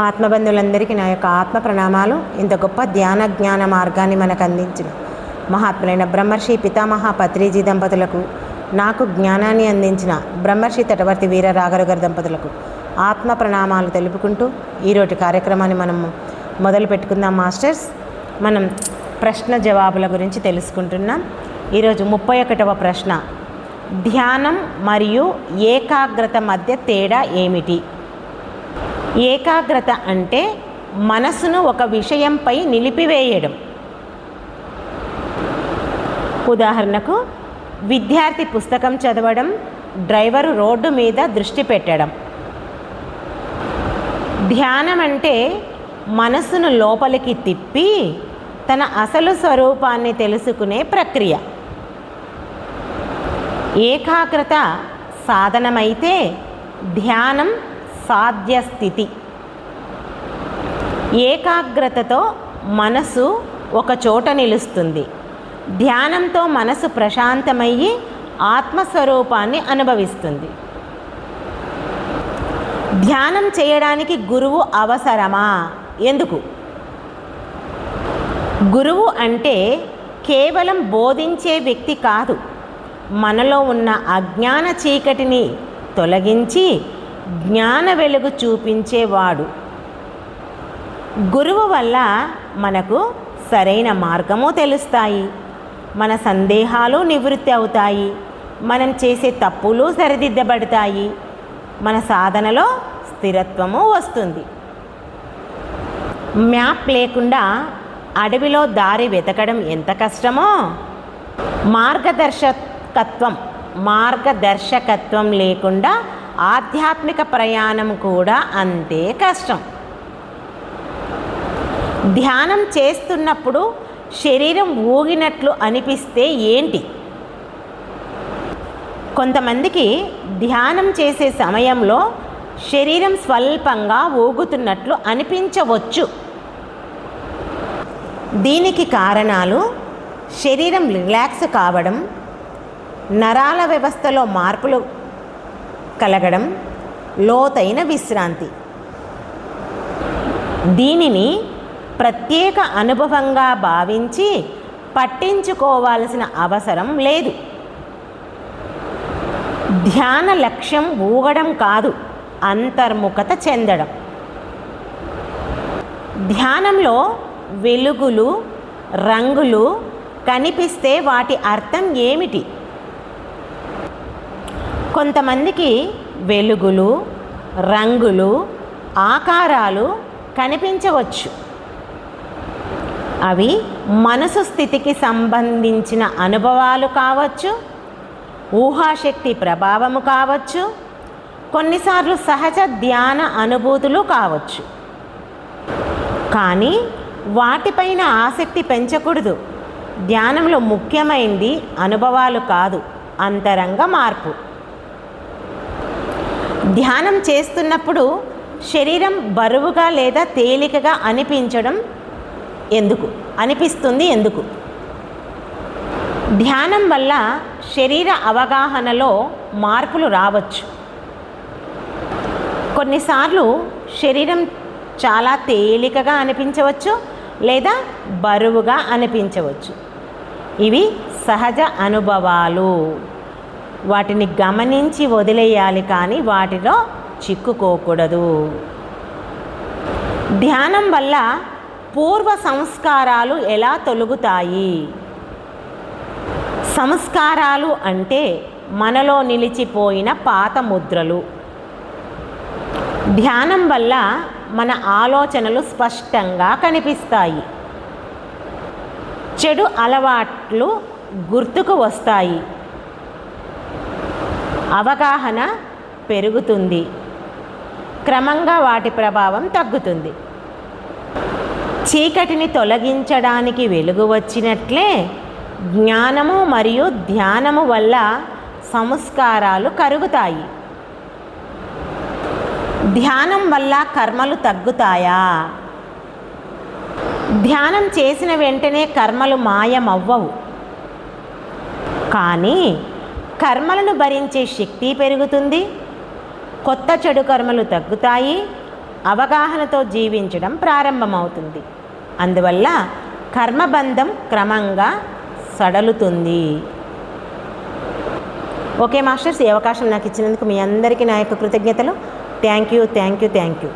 ఆత్మబంధువులందరికీ నా యొక్క ఆత్మ ప్రణామాలు. ఇంత గొప్ప ధ్యాన జ్ఞాన మార్గాన్ని మనకు అందించిన మహాత్ములైన బ్రహ్మర్షి పితామహ పత్రిజీ దంపతులకు, నాకు జ్ఞానాన్ని అందించిన బ్రహ్మర్షి తటవర్తి వీర రాఘవగారి దంపతులకు ఆత్మ ప్రణామాలు తెలుపుకుంటూ ఈరోజు కార్యక్రమాన్ని మనం మొదలు పెట్టుకుందాం. మాస్టర్స్, మనం ప్రశ్న జవాబుల గురించి తెలుసుకుంటున్నాం. ఈరోజు 31వ ప్రశ్న, ధ్యానం మరియు ఏకాగ్రత మధ్య తేడా ఏమిటి? ఏకాగ్రత అంటే మనసును ఒక విషయంపై నిలిపివేయడం. ఉదాహరణకు, విద్యార్థి పుస్తకం చదవడం, డ్రైవరు రోడ్డు మీద దృష్టి పెట్టడం. ధ్యానం అంటే మనసును లోపలికి తిప్పి తన అసలు స్వరూపాన్ని తెలుసుకునే ప్రక్రియ. ఏకాగ్రత సాధనమైతే ధ్యానం సాధ్య స్థితి. ఏకాగ్రతతో మనసు ఒక చోట నిలుస్తుంది. ధ్యానంతో మనసు ప్రశాంతమయ్యి ఆత్మస్వరూపాన్ని అనుభవిస్తుంది. ధ్యానం చేయడానికి గురువు అవసరమా? ఎందుకు? గురువు అంటే కేవలం బోధించే వ్యక్తి కాదు, మనలో ఉన్న అజ్ఞాన చీకటిని తొలగించి జ్ఞాన వెలుగు చూపించేవాడు. గురువు వల్ల మనకు సరైన మార్గము తెలుస్తాయి, మన సందేహాలు నివృత్తి అవుతాయి, మనం చేసే తప్పులు సరిదిద్దబడతాయి, మన సాధనలో స్థిరత్వము వస్తుంది. మ్యాప్ లేకుండా అడవిలో దారి వెతకడం ఎంత కష్టమో, మార్గదర్శకత్వం లేకుండా ఆధ్యాత్మిక ప్రయాణం కూడా అంతే కష్టం. ధ్యానం చేస్తున్నప్పుడు శరీరం ఊగినట్లు అనిపిస్తే ఏంటి? కొంతమందికి ధ్యానం చేసే సమయంలో శరీరం స్వల్పంగా ఊగుతున్నట్లు అనిపించవచ్చు. దీనికి కారణాలు శరీరం రిలాక్స్ కావడం, నరాల వ్యవస్థలో మార్పులు కలగడం, లోతైన విశ్రాంతి. దీనిని ప్రత్యేక అనుభవంగా భావించి పట్టించుకోవాల్సిన అవసరం లేదు. ధ్యాన లక్ష్యం ఊగడం కాదు, అంతర్ముఖత చెందడం. ధ్యానంలో వెలుగులు, రంగులు కనిపిస్తే వాటి అర్థం ఏమిటి? కొంతమందికి వెలుగులు, రంగులు, ఆకారాలు కనిపించవచ్చు. అవి మనసు స్థితికి సంబంధించిన అనుభవాలు కావచ్చు, ఊహాశక్తి ప్రభావము కావచ్చు, కొన్నిసార్లు సహజ ధ్యాన అనుభూతులు కావచ్చు. కానీ వాటిపైన ఆసక్తి పెంచకూడదు. ధ్యానంలో ముఖ్యమైనది అనుభవాలు కాదు, అంతరంగ మార్పు. ధ్యానం చేస్తున్నప్పుడు శరీరం బరువుగా లేదా తేలికగా అనిపిస్తుంది ఎందుకు? ధ్యానం వల్ల శరీర అవగాహనలో మార్పులు రావచ్చు. కొన్నిసార్లు శరీరం చాలా తేలికగా అనిపించవచ్చు లేదా బరువుగా అనిపించవచ్చు. ఇవి సహజ అనుభవాలు. వాటిని గమనించి వదిలేయాలి, కానీ వాటిలో చిక్కుకోకూడదు. ధ్యానం వల్ల పూర్వ సంస్కారాలు ఎలా తొలగుతాయి? సంస్కారాలు అంటే మనలో నిలిచిపోయిన పాత ముద్రలు. ధ్యానం వల్ల మన ఆలోచనలు స్పష్టంగా కనిపిస్తాయి. చెడు అలవాట్లు గుర్తుకు వస్తాయి. అవగాహన పెరుగుతుంది. క్రమంగా వాటి ప్రభావం తగ్గుతుంది. చీకటిని తొలగించడానికి వెలుగు వచ్చినట్లే జ్ఞానము మరియు ధ్యానము వల్ల సంస్కారాలు కరుగుతాయి. ధ్యానం వల్ల కర్మలు తగ్గుతాయా? ధ్యానం చేసిన వెంటనే కర్మలు మాయమవ్వవు, కానీ కర్మలను భరించే శక్తి పెరుగుతుంది. కొత్త చెడు కర్మలు తగ్గుతాయి, అవగాహనతో జీవించడం ప్రారంభమవుతుంది. అందువల్ల కర్మబంధం క్రమంగా సడలుతుంది. ఓకే మాస్టర్స్, ఈ అవకాశం నాకు ఇచ్చినందుకు మీ అందరికీ నా యొక్క కృతజ్ఞతలు. Thank you.